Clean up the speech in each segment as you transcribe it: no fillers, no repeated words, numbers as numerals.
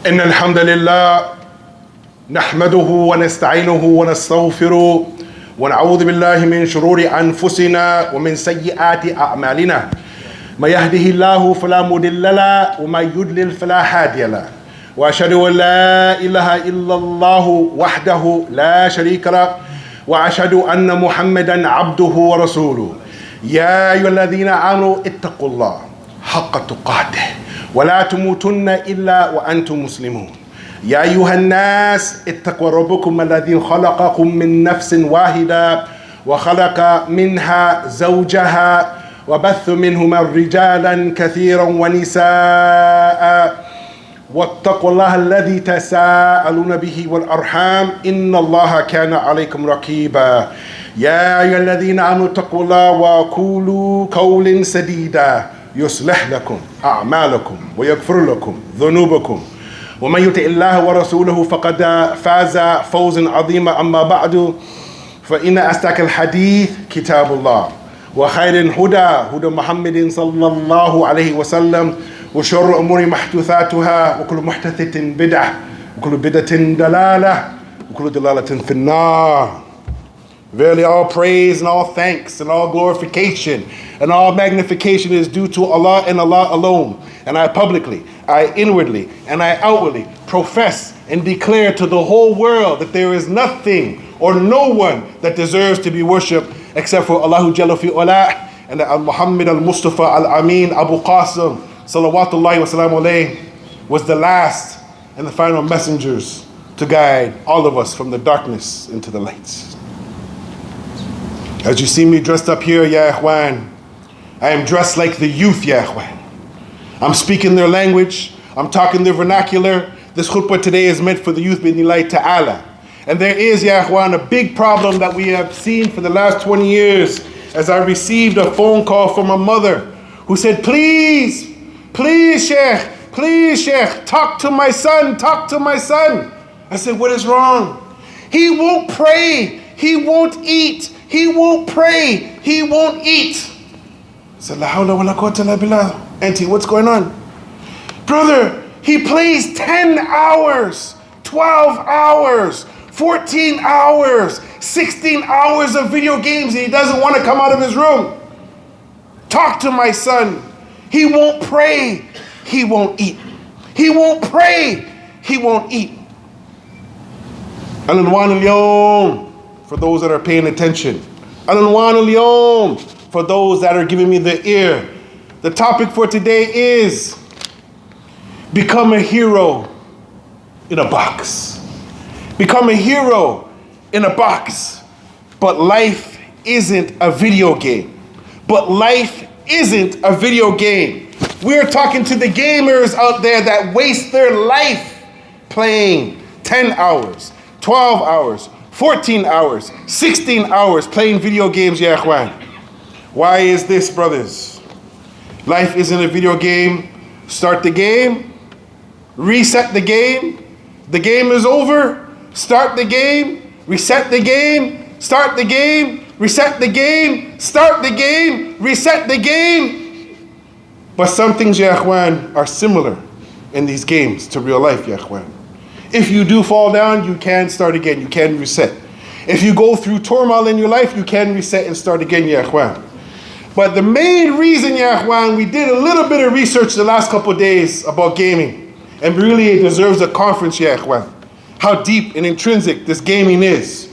إن الحمد لله نحمده ونستعينه ونستغفره ونعوذ بالله من شرور أنفسنا ومن سيئات أعمالنا ما يهده الله فلا مضل له وما يضلل فلا هادي له وأشهد أن لا إله إلا الله وحده لا شريك له وأشهد أن محمدا عبده ورسوله يا أيها الذين آمنوا اتقوا الله حق تقاته ولا تموتن إلا وأنتم مسلمون يا أيها الناس اتقوا ربكم الذي خلقكم من نفس واحدة وخلق منها زوجها وبث منهما رجالا كثيرا ونساء واتقوا الله الذي تساءلون به والأرحام إن الله كان عليكم رقيبا يا أيها الذين آمنوا اتقوا الله وقولوا قولا سديدا يصلح لكم أعمالكم ويغفر لكم ذنوبكم ومن يطع الله ورسوله فقد فاز فوزا عظيما. أما بعد فإن أصدق الحديث كتاب الله وخير الهدى هدى محمد صلى الله عليه وسلم وشر الأمور محدثاتها وكل محدثة بدعة وكل بدعة دلالة وكل دلالة في النار. Verily all praise and all thanks and all glorification and all magnification is due to Allah and Allah alone. And I publicly, I inwardly, and I outwardly profess and declare to the whole world that there is nothing or no one that deserves to be worshipped except for Allah Jalla fi Ula and that Muhammad al-Mustafa al-Amin Abu Qasim salawatullahi wa salamu alayhi was the last and the final messengers to guide all of us from the darkness into the light. As you see me dressed up here, ya ikhwan, I am dressed like the youth, ya ikhwan. I'm speaking their language, I'm talking their vernacular. This khutbah today is meant for the youth, bi'idhnillahi ta'ala. And there is, ya ikhwan, a big problem that we have seen for the last 20 years as I received a phone call from a mother who said, please Sheikh, talk to my son. I said, what is wrong? He won't pray, he won't eat, he won't pray, he won't eat. I said, La hawla wa la quwwata illa billah. Auntie, what's going on? Brother, he plays 10 hours, 12 hours, 14 hours, 16 hours of video games and he doesn't want to come out of his room. Talk to my son. He won't pray, he won't eat. He won't pray, he won't eat. أللهم for those that are paying attention. أللهم for those that are giving me the ear. The topic for today is become a hero in a box. Become a hero in a box. But life isn't a video game. We're talking to the gamers out there that waste their life playing 10 hours, 12 hours, 14 hours, 16 hours playing video games, ya ikhwan. Why is this, brothers? Life isn't a video game. Start the game, reset the game is over, start the game, reset the game, start the game, reset the game, start the game, reset the game. But some things, ya ikhwan, are similar in these games to real life, ya ikhwan. If you do fall down, you can start again, you can reset. If you go through turmoil in your life, you can reset and start again, ya ikhwan. But the main reason, ya ikhwan, we did a little bit of research the last couple of days about gaming. And really it deserves a conference, ya ikhwan. How deep and intrinsic this gaming is.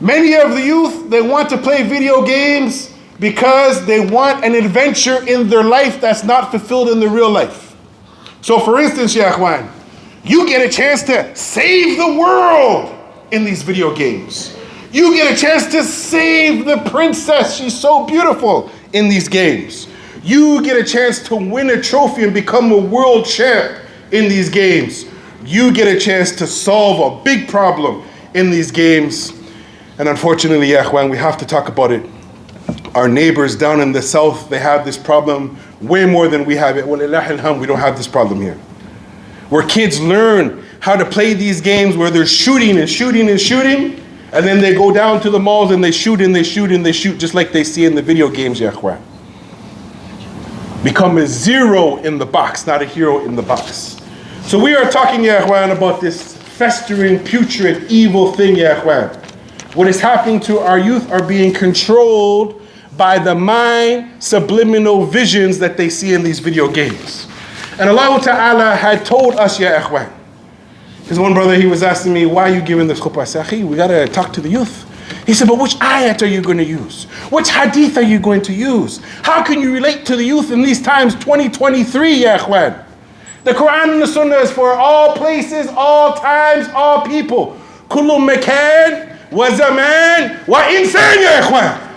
Many of the youth, they want to play video games because they want an adventure in their life that's not fulfilled in the real life. So for instance, ya ikhwan, you get a chance to save the world in these video games. You get a chance to save the princess, she's so beautiful, in these games. You get a chance to win a trophy and become a world champ in these games. You get a chance to solve a big problem in these games. And unfortunately, ya ikhwan, we have to talk about it. Our neighbors down in the south, they have this problem way more than we have it. Walillahil we don't have this problem here. Where kids learn how to play these games where they're shooting, and then they go down to the malls and they shoot just like they see in the video games, ya ikhwan. Become a zero in the box, not a hero in the box. So we are talking, ya ikhwan, about this festering, putrid, evil thing, ya ikhwan. What is happening to our youth are being controlled by the mind subliminal visions that they see in these video games. And Allah Ta'ala had told us, ya ikhwan. Because one brother, he was asking me, why are you giving this khutbah? I said, Akhi, we got to talk to the youth. He said, but which ayat are you going to use? Which hadith are you going to use? How can you relate to the youth in these times, 2023, ya ikhwan? The Quran and the Sunnah is for all places, all times, all people. Kullu makan wa zaman wa insan, ya ikhwan.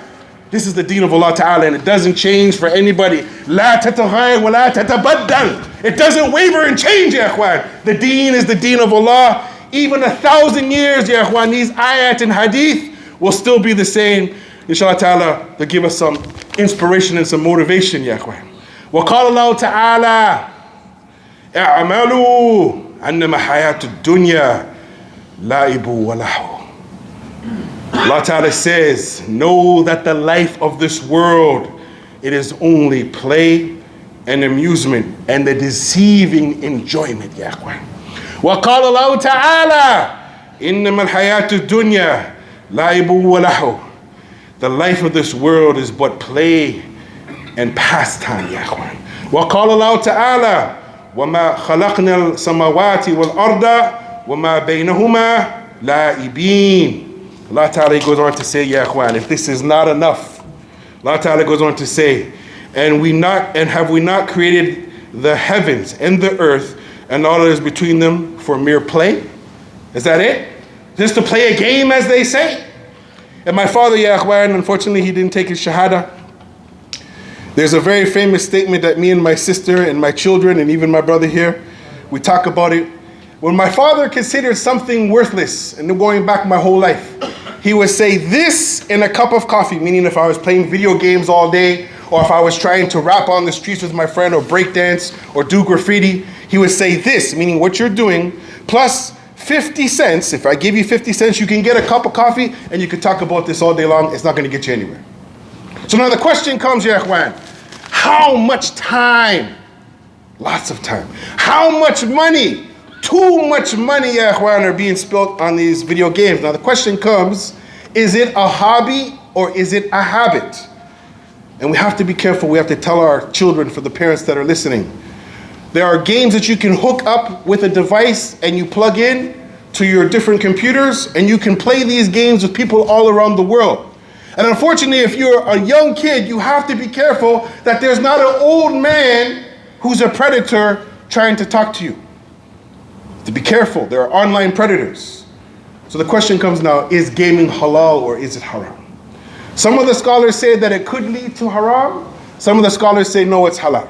This is the deen of Allah Ta'ala, and it doesn't change for anybody. La tataghayyar wa la tatabaddal. It doesn't waver and change, ya ikhwan. The deen is the deen of Allah. Even 1,000 years, ya ikhwan, these ayat and hadith will still be the same. Inshallah Ta'ala, they'll give us some inspiration and some motivation, ya ikhwan. Wa qala Allah Ta'ala, اعملوا أنما حياة الدنيا لعب ولهو. Allah Ta'ala says, know that the life of this world, it is only play and amusement and the deceiving enjoyment, ya ikhwan. وقال الله تعالى إنما الحياة الدنيا لعب ولهو. The life of this world is but play and pastime, ya ikhwan. وقال الله تعالى وما خلقنا السماوات والأرض وما بينهما لاعبين. Allah Ta'ala goes on to say, ya ikhwan, if this is not enough, Allah Ta'ala goes on to say, and have we not created the heavens and the earth and all that is between them for mere play? Is that it? Just to play a game, as they say? And my father, ya ikhwan, unfortunately he didn't take his shahada. There's a very famous statement that me and my sister and my children and even my brother here, we talk about it. When my father considered something worthless, and going back my whole life, he would say this in a cup of coffee, meaning if I was playing video games all day, or if I was trying to rap on the streets with my friend, or break dance, or do graffiti, he would say this, meaning what you're doing, plus 50 cents. If I give you 50 cents, you can get a cup of coffee, and you can talk about this all day long. It's not going to get you anywhere. So now the question comes, ya ikhwan, how much time? Lots of time. How much money? Too much money, ya ikhwan, are being spent on these video games. Now the question comes, is it a hobby or is it a habit? And we have to be careful. We have to tell our children, for the parents that are listening, there are games that you can hook up with a device and you plug in to your different computers, and you can play these games with people all around the world. And unfortunately, if you're a young kid, you have to be careful that there's not an old man who's a predator trying to talk to you. To be careful, there are online predators. So the question comes now, is gaming halal or is it haram? Some of the scholars say that it could lead to haram. Some of the scholars say no, it's halal.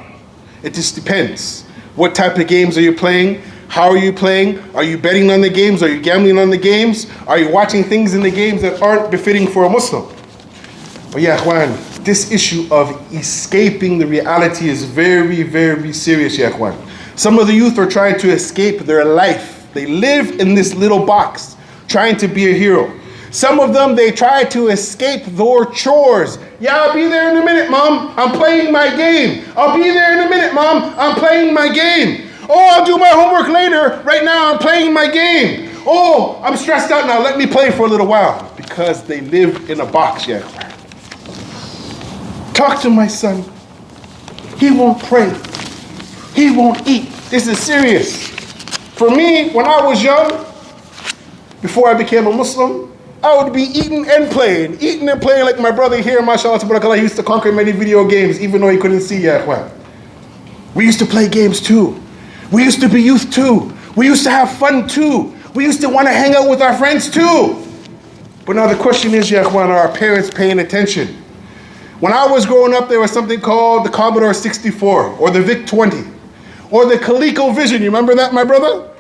It just depends. What type of games are you playing? How are you playing? Are you betting on the games? Are you gambling on the games? Are you watching things in the games that aren't befitting for a Muslim? But yeah, ikhwan, this issue of escaping the reality is very, very serious, ya ikhwan. Some of the youth are trying to escape their life. They live in this little box, trying to be a hero. Some of them, they try to escape their chores. Yeah, I'll be there in a minute, Mom. I'm playing my game. I'll be there in a minute, Mom. I'm playing my game. Oh, I'll do my homework later. Right now, I'm playing my game. Oh, I'm stressed out now. Let me play for a little while. Because they live in a box, yeah. Talk to my son. He won't pray. He won't eat. This is serious. For me, when I was young, before I became a Muslim, I would be eating and playing like my brother here, mashallah, tabarakallah, he used to conquer many video games, even though he couldn't see yet. We used to play games too. We used to be youth too. We used to have fun too. We used to want to hang out with our friends too. But now the question is, ya ikhwan, are our parents paying attention? When I was growing up, there was something called the Commodore 64, or the VIC-20, or the ColecoVision. You remember that, my brother?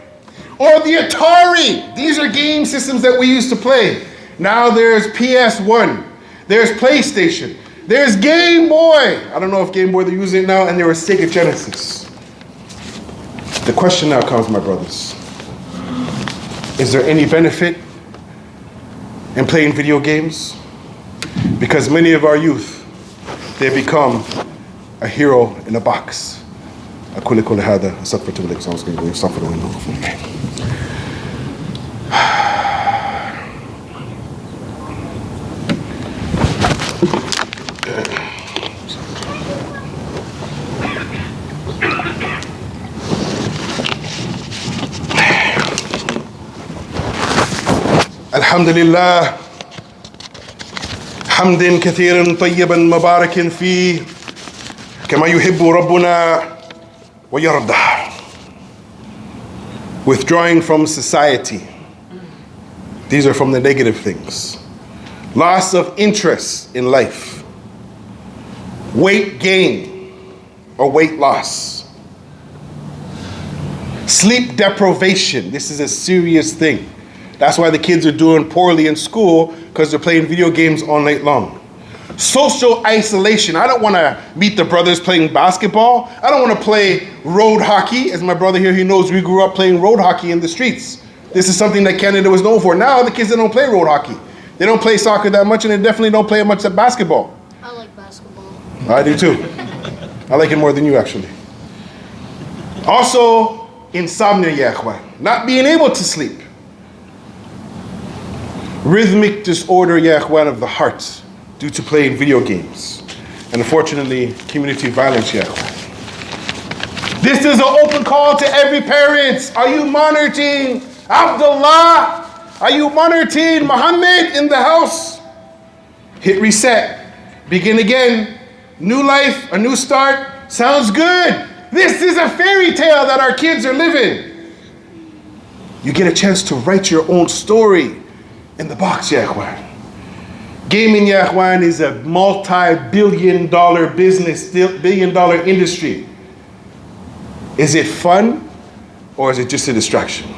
Or the Atari. These are game systems that we used to play. Now there's PS1, there's PlayStation, there's Game Boy. I don't know if Game Boy they're using it now, and there was Sega Genesis. The question now comes, my brothers. Is there any benefit in playing video games? Because many of our youth, they become a hero in a box. أقول كل هذا أستغفر لك أستغفر وإنه غفور رحيم. الحمد لله حمد كثيرا طيبا مباركا فيه كما يحب ربنا ويرضى. Withdrawing from society. These are from the negative things. Loss of interest in life. Weight gain or weight loss. Sleep deprivation. This is a serious thing. That's why the kids are doing poorly in school, because they're playing video games all night long. Social isolation. I don't want to meet the brothers playing basketball. I don't want to play road hockey. As my brother here, he knows we grew up playing road hockey in the streets. This is something that Canada was known for. Now the kids, they don't play road hockey. They don't play soccer that much, and they definitely don't play much at basketball. I like basketball. I do too. I like it more than you, actually. Also, insomnia, ya ikhwan. Not being able to sleep. Rhythmic disorder, ya ikhwan, of the heart due to playing video games. And unfortunately, community violence, ya ikhwan. This is an open call to every parent. Are you monitoring Abdullah? Are you monitoring Muhammad in the house? Hit reset. Begin again. New life, a new start. Sounds good. This is a fairy tale that our kids are living. You get a chance to write your own story in the box, ya ikhwan. Gaming, ya ikhwan, is a multi-billion-dollar business, billion-dollar industry. Is it fun or is it just a distraction?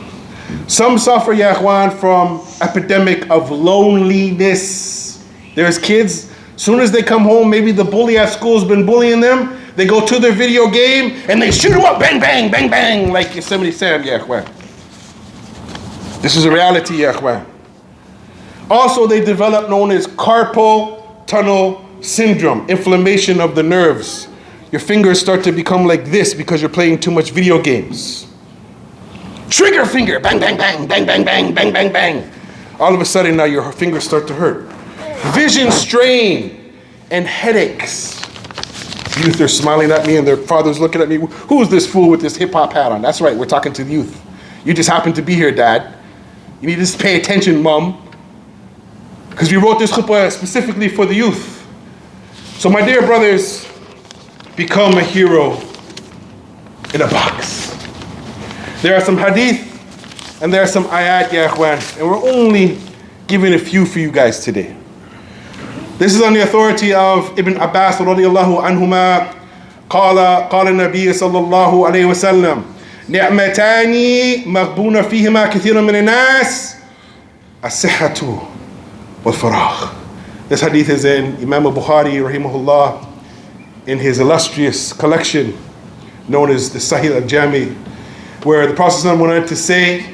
Some suffer, ya ikhwan, from epidemic of loneliness. There's kids, soon as they come home, maybe the bully at school's been bullying them, they go to their video game and they shoot them up, bang, bang, bang, bang, like Yosemite Sam, ya ikhwan. This is a reality, ya ikhwan. Also, they develop known as carpal tunnel syndrome, inflammation of the nerves. Your fingers start to become like this because you're playing too much video games. Trigger finger, bang, bang, bang, bang, bang, bang, bang, bang, bang. All of a sudden now your fingers start to hurt. Vision strain and headaches. Youth are smiling at me and their father's looking at me. Who is this fool with this hip hop hat on? That's right, we're talking to the youth. You just happen to be here, Dad. You need to just pay attention, Mom. Because we wrote this khutbah specifically for the youth. So my dear brothers, become a hero in a box. There are some hadith and there are some ayat, ya ikhwan, and we're only giving a few for you guys today. This is on the authority of Ibn Abbas radiyallahu anhuma. قال النبي صلى الله عليه وسلم نعمتان مغبون فيهما كثير من الناس الصحة والفراغ. This hadith is in Imam Bukhari rahimahullah in his illustrious collection known as the Sahih al-Jami, where the Prophet went on to say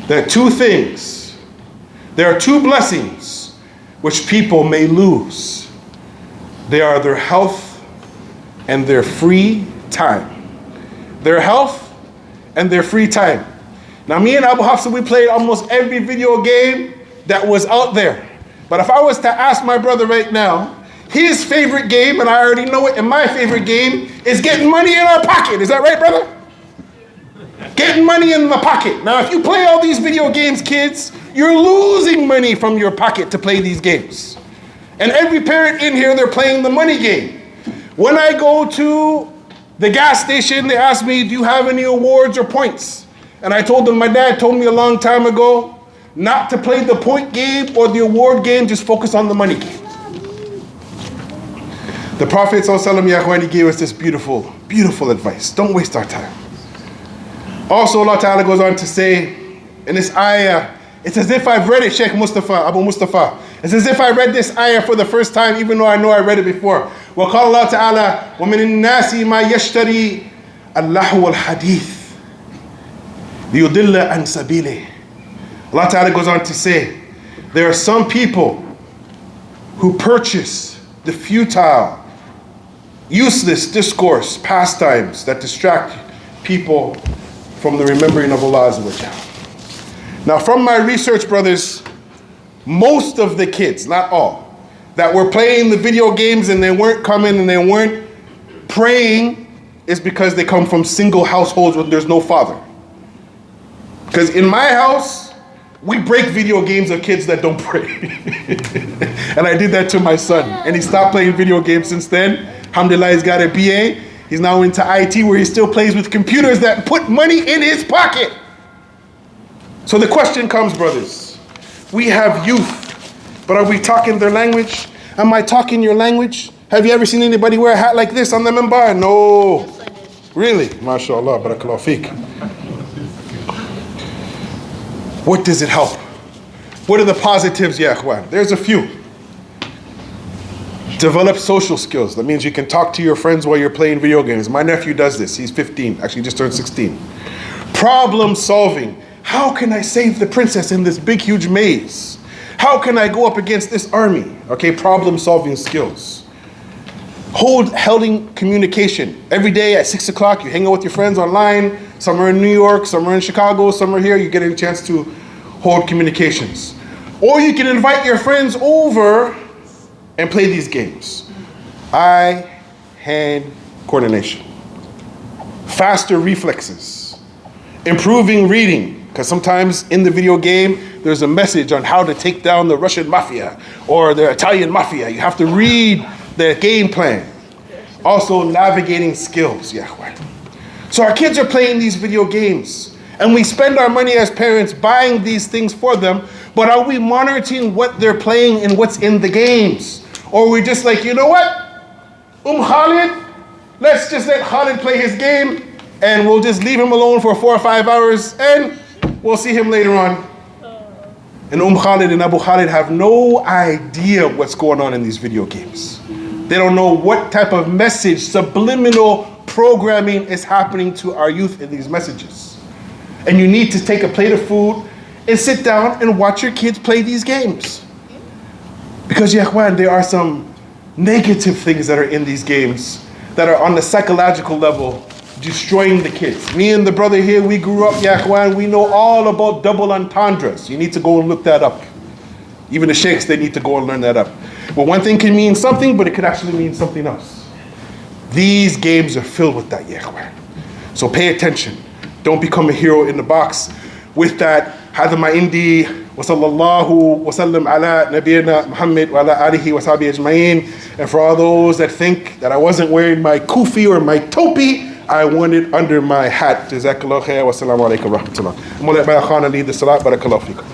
that there are two blessings which people may lose. They are their health and their free time. Their health and their free time. Now me and Abu Hafsa, we played almost every video game that was out there. But if I was to ask my brother right now, his favorite game, and I already know it, and my favorite game is getting money in our pocket. Is that right, brother? Getting money in the pocket. Now, if you play all these video games, kids, you're losing money from your pocket to play these games. And every parent in here, they're playing the money game. When I go to the gas station, they ask me, do you have any awards or points? And I told them, my dad told me a long time ago, not to play the point game or the award game, just focus on the money game. The Prophet ﷺ, he gave us this beautiful, beautiful advice. Don't waste our time. Also, Allah Ta'ala goes on to say, in this ayah, it's as if I've read it, Sheikh Mustafa, Abu Mustafa. It's as if I read this ayah for the first time, even though I know I read it before. وَقَالَ اللَّهُ تَعَالَى وَمِنَ النَّاسِ مَا يَشْتَرِي اللَّهُ وَالْحَدِيثِ لِيُضِلَّ عَنْ سَبِيلِهِ. Allah Ta'ala goes on to say, there are some people who purchase the futile useless discourse, pastimes that distract people from the remembering of Allah Azza wa Jalla. Now from my research, brothers, most of the kids, not all, that were playing the video games and they weren't coming and they weren't praying is because they come from single households where there's no father. Because in my house, we break video games of kids that don't pray. And I did that to my son. And he stopped playing video games since then. Alhamdulillah, he's got a BA. He's now into IT where he still plays with computers that put money in his pocket. So the question comes, brothers. We have youth, but are we talking their language? Am I talking your language? Have you ever seen anybody wear a hat like this on the minbar? No. Yes, I did. Really? MashaAllah, barakallahu feek. What does it help? What are the positives, ya ikhwan? There's a few. Develop social skills. That means you can talk to your friends while you're playing video games. My nephew does this. He's 15. Actually, just turned 16. Problem solving. How can I save the princess in this big, huge maze? How can I go up against this army? Okay, problem solving skills. Holding communication. Every day at 6 o'clock, you hang out with your friends online. Some are in New York, some are in Chicago, some are here. You get a chance to hold communications. Or you can invite your friends over and play these games. Eye-hand coordination. Faster reflexes. Improving reading. Because sometimes in the video game, there's a message on how to take down the Russian mafia or the Italian mafia. You have to read the game plan. Also navigating skills, Yahweh. So our kids are playing these video games and we spend our money as parents buying these things for them, but are we monitoring what they're playing and what's in the games? Or are we just like, you know what? Khalid, let's just let Khalid play his game and we'll just leave him alone for 4 or 5 hours and we'll see him later on. And Khalid and Abu Khalid have no idea what's going on in these video games. They don't know what type of message, subliminal programming is happening to our youth in these messages. And you need to take a plate of food and sit down and watch your kids play these games. Because, ya ikhwan, there are some negative things that are in these games that are on the psychological level destroying the kids. Me and the brother here, we grew up, ya ikhwan, we know all about double entendres. You need to go and look that up. Even the sheikhs, they need to go and learn that up. But one thing can mean something, but it could actually mean something else. These games are filled with that, ya ikhwan. So pay attention. Don't become a hero in the box with that. هذا ما عندي وصلى الله وسلم على نبينا محمد وعلى آله وصحبه أجمعين. And for all those that think that I wasn't wearing my kufi or my topi, I want it under my hat. Jazakallah khair wa assalamu alaikum wa rahmatullah. I'm going to let my akhana lead the salat. Barakallahu feekum.